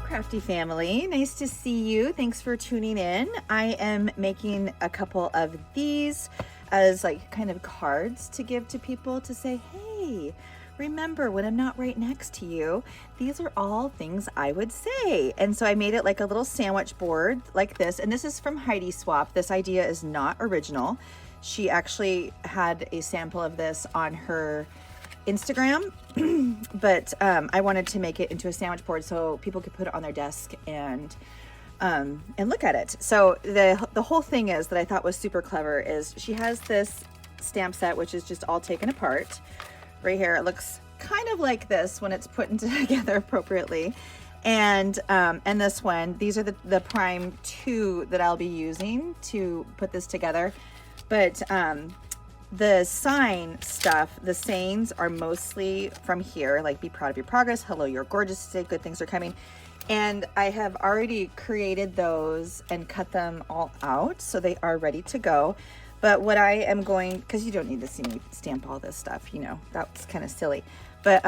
Crafty family, nice to see you. Thanks for tuning in. I am making a couple of these as like kind of cards to give to people to say, hey, remember when I'm not right next to you, these are all things I would say. And so I made it like a little sandwich board like this, and this is from Heidi Swapp. This idea is not original. She actually had a sample of this on her Instagram, but I wanted to make it into a sandwich board so people could put it on their desk and look at it. So the whole thing is that I thought was super clever is she has this stamp set which is just all taken apart. Right here, it looks kind of like this when it's put together appropriately. And this one, these are the prime 2 that I'll be using to put this together. But the sign stuff, the sayings are mostly from here, like be proud of your progress, hello, you're gorgeous today, good things are coming. And I have already created those and cut them all out, so they are ready to go. But what I am going, because you don't need to see me stamp all this stuff, you know, that's kind of silly. But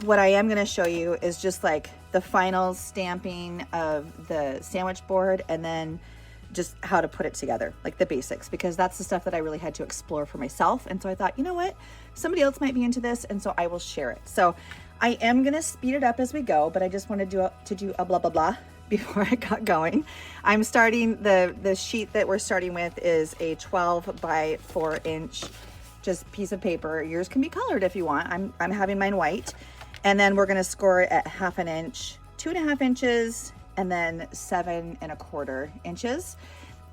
what I am going to show you is just like the final stamping of the sandwich board, and then just how to put it together, like the basics, because that's the stuff that I really had to explore for myself. And so I thought, you know what, somebody else might be into this, and so I will share it. So I am gonna speed it up as we go, but I just wanted to do a blah blah blah before I got going. I'm starting, the sheet that we're starting with is a 12 by 4 inch just piece of paper. Yours can be colored if you want. I'm having mine white. And then we're gonna score it at 1/2 inch, 2.5 inches, and then 7.25 inches.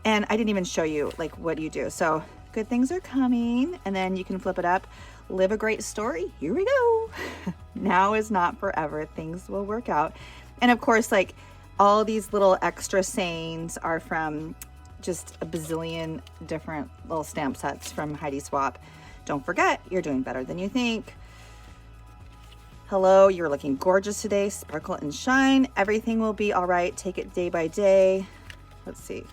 And I didn't even show you like what you do. So good things are coming, and then you can flip it up. Live a great story. Here we go. Now is not forever. Things will work out. And of course, like all these little extra sayings are from just a bazillion different little stamp sets from Heidi Swapp. Don't forget, you're doing better than you think. Hello, you're looking gorgeous today. Sparkle and shine. Everything will be all right. Take it day by day. Let's see.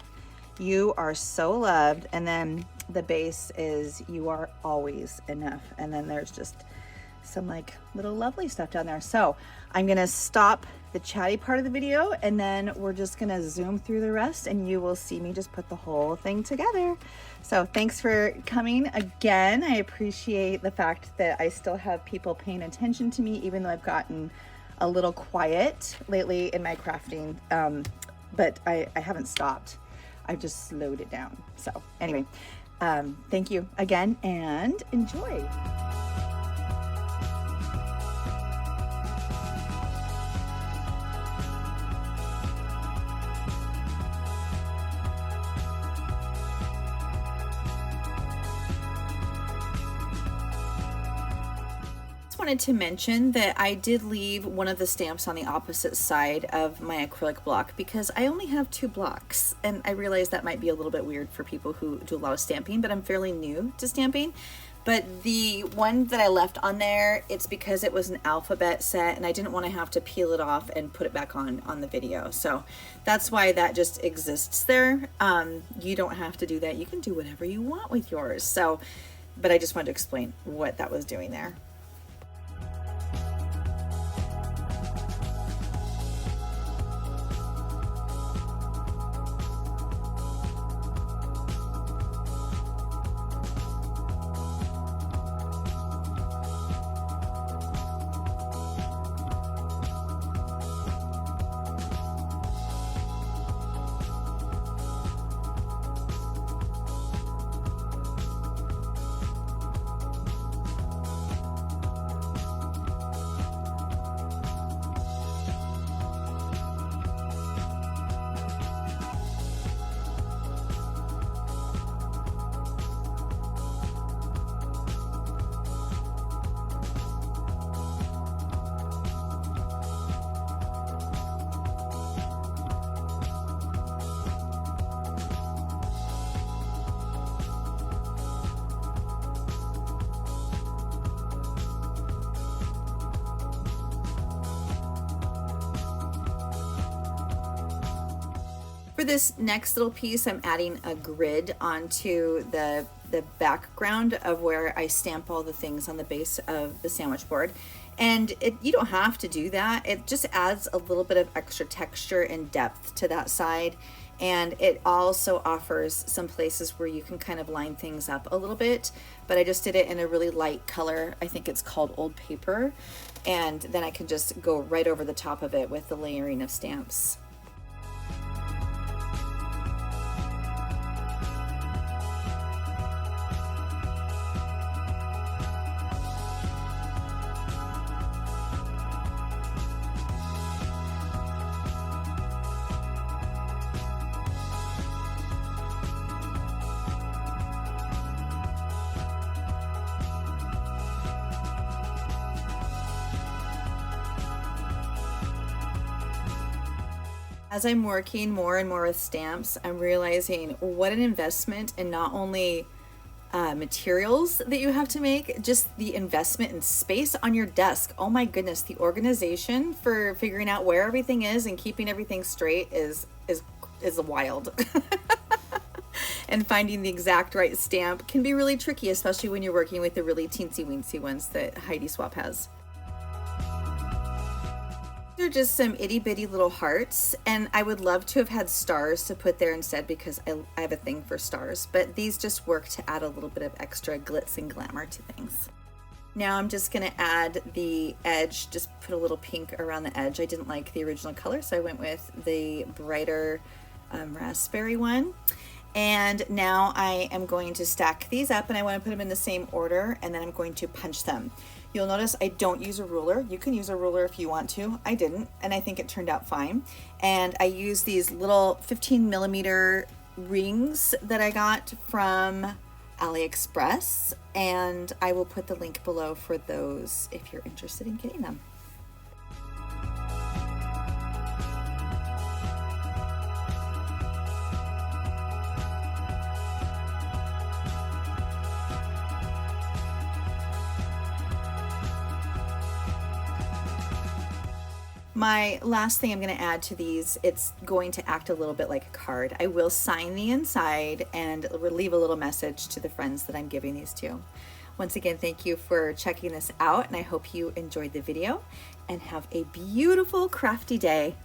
You are so loved. And then the base is you are always enough. And then there's just some like little lovely stuff down there. So I'm going to stop the chatty part of the video, and then we're just going to zoom through the rest, and you will see me just put the whole thing together. So thanks for coming again. I appreciate the fact that I still have people paying attention to me, even though I've gotten a little quiet lately in my crafting. But I haven't stopped. I've just slowed it down. So anyway, thank you again, and enjoy. Wanted to mention that I did leave one of the stamps on the opposite side of my acrylic block because I only have 2 blocks, and I realize that might be a little bit weird for people who do a lot of stamping, but I'm fairly new to stamping. But the one that I left on there, it's because it was an alphabet set and I didn't want to have to peel it off and put it back on the video. So that's why that just exists there. You don't have to do that. You can do whatever you want with yours. So, but I just wanted to explain what that was doing there. For this next little piece, I'm adding a grid onto the the background of where I stamp all the things on the base of the sandwich board. And you don't have to do that. It just adds a little bit of extra texture and depth to that side. And it also offers some places where you can kind of line things up a little bit, but I just did it in a really light color. I think it's called Old Paper. And then I can just go right over the top of it with the layering of stamps. As I'm working more and more with stamps, I'm realizing what an investment in not only materials that you have to make, just the investment in space on your desk. Oh my goodness, the organization for figuring out where everything is and keeping everything straight is wild. And finding the exact right stamp can be really tricky, especially when you're working with the really teensy weensy ones that Heidi Swapp has. They're just some itty bitty little hearts, and I would love to have had stars to put there instead because I have a thing for stars, but these just work to add a little bit of extra glitz and glamour to things. Now I'm just going to add the edge, just put a little pink around the edge. I didn't like the original color, so I went with the brighter raspberry one. And now I am going to stack these up, and I want to put them in the same order, and then I'm going to punch them. You'll notice I don't use a ruler. You can use a ruler if you want to. I didn't, and I think it turned out fine. And I use these little 15 millimeter rings that I got from AliExpress, and I will put the link below for those if you're interested in getting them. My last thing I'm going to add to these, it's going to act a little bit like a card. I will sign the inside and leave a little message to the friends that I'm giving these to. Once again, thank you for checking this out, and I hope you enjoyed the video, and have a beautiful crafty day.